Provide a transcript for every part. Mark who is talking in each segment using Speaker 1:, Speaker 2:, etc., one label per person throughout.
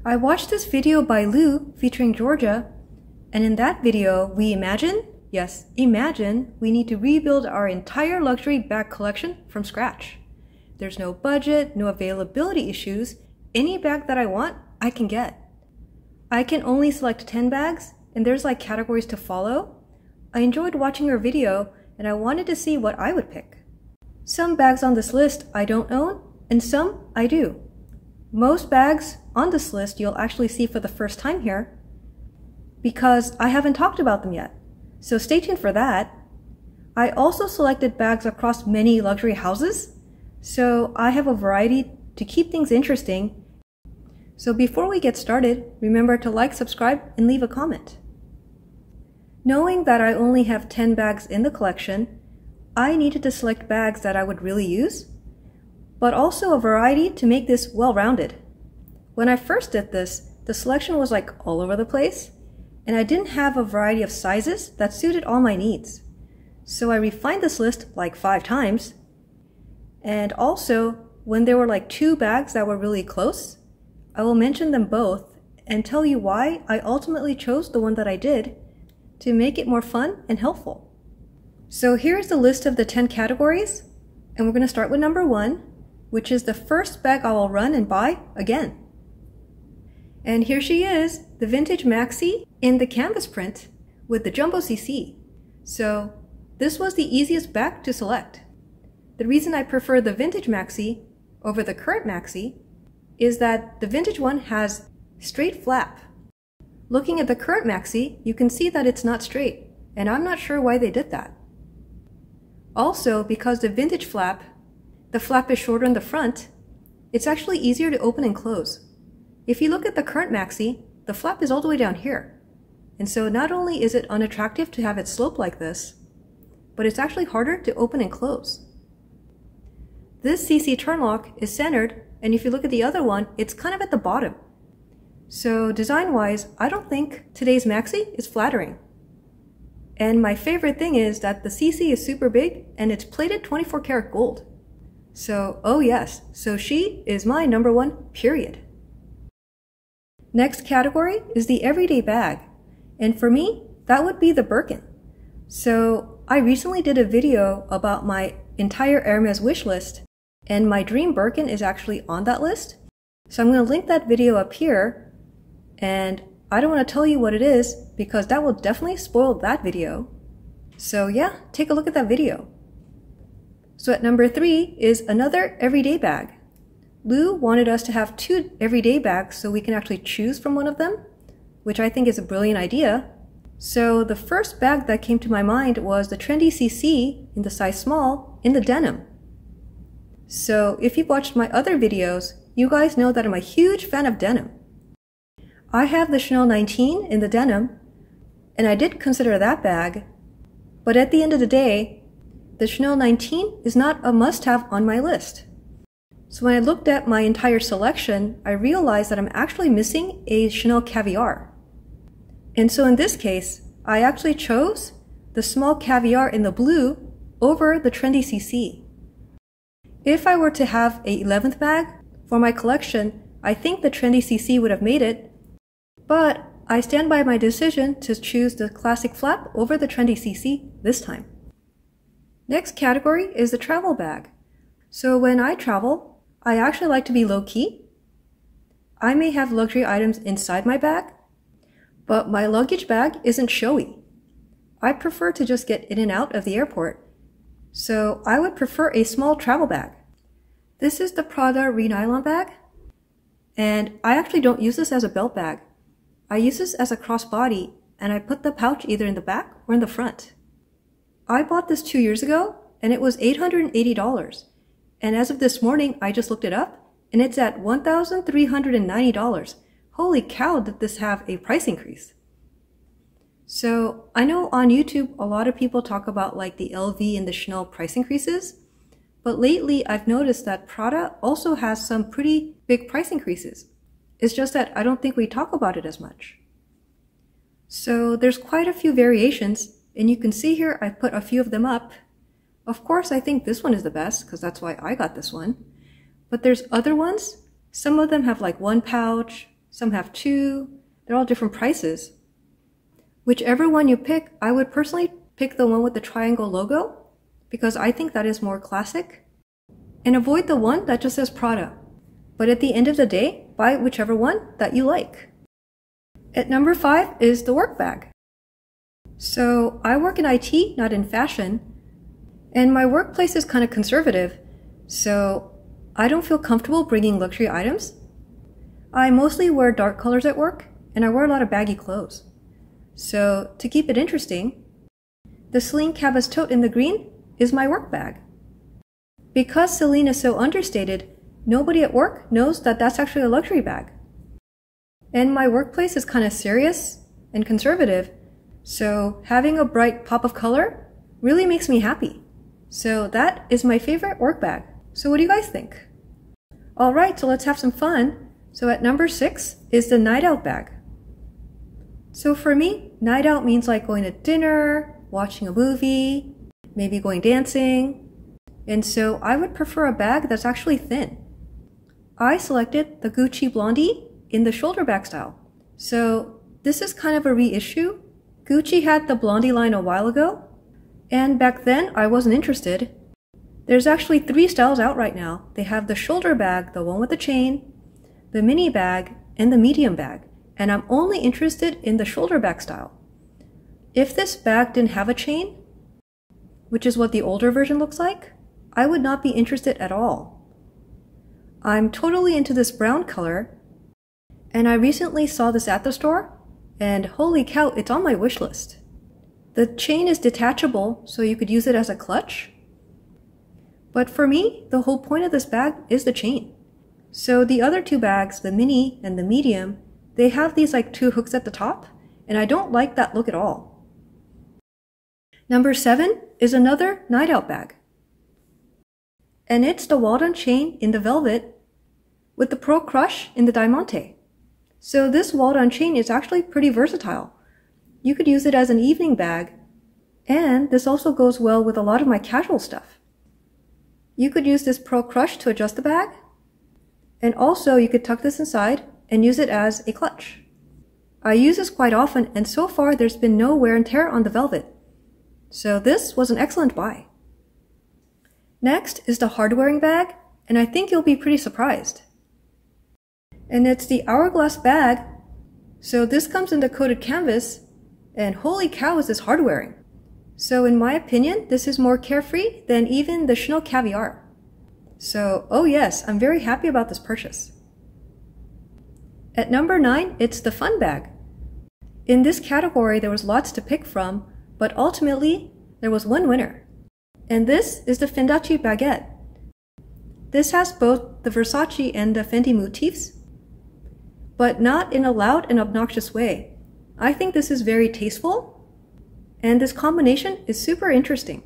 Speaker 1: I watched this video by Lou featuring Georgia, and in that video we imagine, yes, imagine we need to rebuild our entire luxury bag collection from scratch. There's no budget, no availability issues. Any bag that I want, I can get. I can only select 10 bags, and there's like categories to follow. I enjoyed watching her video, and I wanted to see what I would pick. Some bags on this list I don't own, and some I do. Most bags on this list you'll actually see for the first time here, because I haven't talked about them yet. So stay tuned for that. I also selected bags across many luxury houses, so I have a variety to keep things interesting. So before we get started, remember to like, subscribe, and leave a comment. Knowing that I only have 10 bags in the collection, I needed to select bags that I would really use, but also a variety to make this well-rounded. When I first did this, the selection was like all over the place, and I didn't have a variety of sizes that suited all my needs. So I refined this list like 5 times, and also when there were like 2 bags that were really close, I will mention them both and tell you why I ultimately chose the one that I did to make it more fun and helpful. So here's the list of the 10 categories, and we're going to start with number 1, which is the first bag I will run and buy again. And here she is, the vintage maxi in the canvas print with the jumbo CC. So this was the easiest bag to select. The reason I prefer the vintage maxi over the current maxi is that the vintage one has straight flap. Looking at the current maxi, you can see that it's not straight, and I'm not sure why they did that. Also, because the vintage flap, the flap is shorter in the front, it's actually easier to open and close. If you look at the current maxi, the flap is all the way down here. And so not only is it unattractive to have it slope like this, but it's actually harder to open and close. This CC turn lock is centered, and if you look at the other one, it's kind of at the bottom. So design-wise, I don't think today's maxi is flattering. And my favorite thing is that the CC is super big and it's plated 24 karat gold. So, oh yes, so she is my number 1, period. Next category is the everyday bag. And for me, that would be the Birkin. So I recently did a video about my entire Hermes wish list, and my dream Birkin is actually on that list. So I'm going to link that video up here, and I don't want to tell you what it is because that will definitely spoil that video. So yeah, take a look at that video. So at number 3 is another everyday bag. Lou wanted us to have 2 everyday bags so we can actually choose from one of them, which I think is a brilliant idea. So the first bag that came to my mind was the trendy CC in the size small in the denim. So if you've watched my other videos, you guys know that I'm a huge fan of denim. I have the Chanel 19 in the denim, and I did consider that bag, but at the end of the day, the Chanel 19 is not a must-have on my list. So when I looked at my entire selection, I realized that I'm actually missing a Chanel Caviar. And so in this case, I actually chose the small Caviar in the blue over the trendy CC. If I were to have a 11th bag for my collection, I think the trendy CC would have made it, but I stand by my decision to choose the classic flap over the trendy CC this time. Next category is the travel bag. So when I travel, I actually like to be low-key. I may have luxury items inside my bag, but my luggage bag isn't showy. I prefer to just get in and out of the airport, so I would prefer a small travel bag. This is the Prada Re-Nylon bag, and I actually don't use this as a belt bag. I use this as a crossbody, and I put the pouch either in the back or in the front. I bought this 2 years ago, and it was $880. And as of this morning, I just looked it up, and it's at $1,390. Holy cow, did this have a price increase. So I know on YouTube, a lot of people talk about like the LV and the Chanel price increases, but lately I've noticed that Prada also has some pretty big price increases. It's just that I don't think we talk about it as much. So there's quite a few variations, and you can see here I put a few of them up. Of course, I think this one is the best because that's why I got this one. But there's other ones. Some of them have like 1 pouch, some have two. They're all different prices. Whichever one you pick, I would personally pick the one with the triangle logo because I think that is more classic. And avoid the one that just says Prada. But at the end of the day, buy whichever one that you like. At number 5 is the work bag. So I work in IT, not in fashion, and my workplace is kind of conservative, so I don't feel comfortable bringing luxury items. I mostly wear dark colors at work, and I wear a lot of baggy clothes. So to keep it interesting, the Celine canvas tote in the green is my work bag. Because Celine is so understated, nobody at work knows that that's actually a luxury bag. And my workplace is kind of serious and conservative, so having a bright pop of color really makes me happy. So that is my favorite work bag. So what do you guys think? Alright, so let's have some fun. So at number 6 is the night out bag. So for me, night out means like going to dinner, watching a movie, maybe going dancing. And so I would prefer a bag that's actually thin. I selected the Gucci Blondie in the shoulder bag style. So this is kind of a reissue. Gucci had the Blondie line a while ago, and back then I wasn't interested. There's actually 3 styles out right now. They have the shoulder bag, the one with the chain, the mini bag, and the medium bag. And I'm only interested in the shoulder bag style. If this bag didn't have a chain, which is what the older version looks like, I would not be interested at all. I'm totally into this brown color, and I recently saw this at the store, and holy cow, it's on my wish list. The chain is detachable, so you could use it as a clutch. But for me, the whole point of this bag is the chain. So the other 2 bags, the mini and the medium, they have these like 2 hooks at the top, and I don't like that look at all. Number 7 is another night out bag. And it's the Walden chain in the velvet with the pearl crush in the diamante. So this Walden chain is actually pretty versatile. You could use it as an evening bag, and this also goes well with a lot of my casual stuff. You could use this pearl crush to adjust the bag, and also you could tuck this inside and use it as a clutch. I use this quite often, and so far there's been no wear and tear on the velvet. So this was an excellent buy. Next is the hard-wearing bag, and I think you'll be pretty surprised. And it's the Hourglass bag. So this comes in the coated canvas, and holy cow is this hard-wearing. So in my opinion, this is more carefree than even the Chanel Caviar. So, oh yes, I'm very happy about this purchase. At number 9, it's the fun bag. In this category, there was lots to pick from, but ultimately, there was one winner. And this is the Fendi baguette. This has both the Versace and the Fendi motifs, but not in a loud and obnoxious way. I think this is very tasteful, and this combination is super interesting.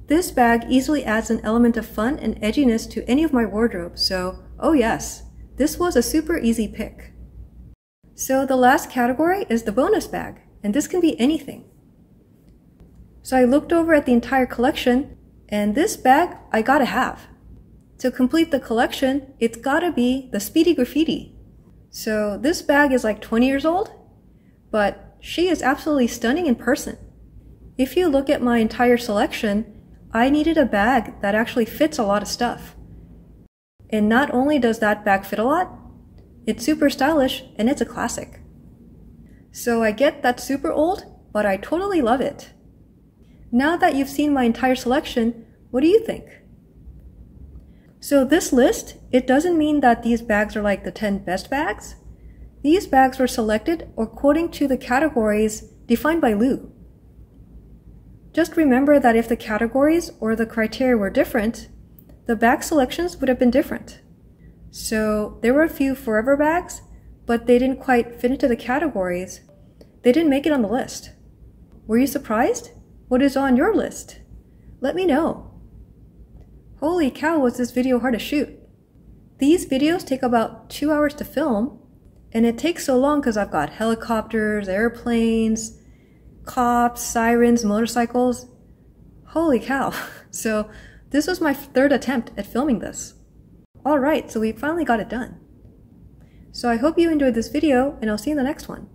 Speaker 1: This bag easily adds an element of fun and edginess to any of my wardrobe, so oh yes, this was a super easy pick. So the last category is the bonus bag, and this can be anything. So I looked over at the entire collection, and this bag I gotta have. To complete the collection, it's gotta be the Speedy Graffiti. So this bag is like 20 years old, but she is absolutely stunning in person. If you look at my entire selection, I needed a bag that actually fits a lot of stuff. And not only does that bag fit a lot, it's super stylish and it's a classic. So I get that's super old, but I totally love it. Now that you've seen my entire selection, what do you think? So this list, it doesn't mean that these bags are like the 10 best bags. These bags were selected according to the categories defined by Lou. Just remember that if the categories or the criteria were different, the bag selections would have been different. So there were a few forever bags, but they didn't quite fit into the categories. They didn't make it on the list. Were you surprised? What is on your list? Let me know. Holy cow, was this video hard to shoot. These videos take about 2 hours to film, and it takes so long because I've got helicopters, airplanes, cops, sirens, motorcycles. Holy cow. So this was my 3rd attempt at filming this. Alright, so we finally got it done. So I hope you enjoyed this video, and I'll see you in the next one.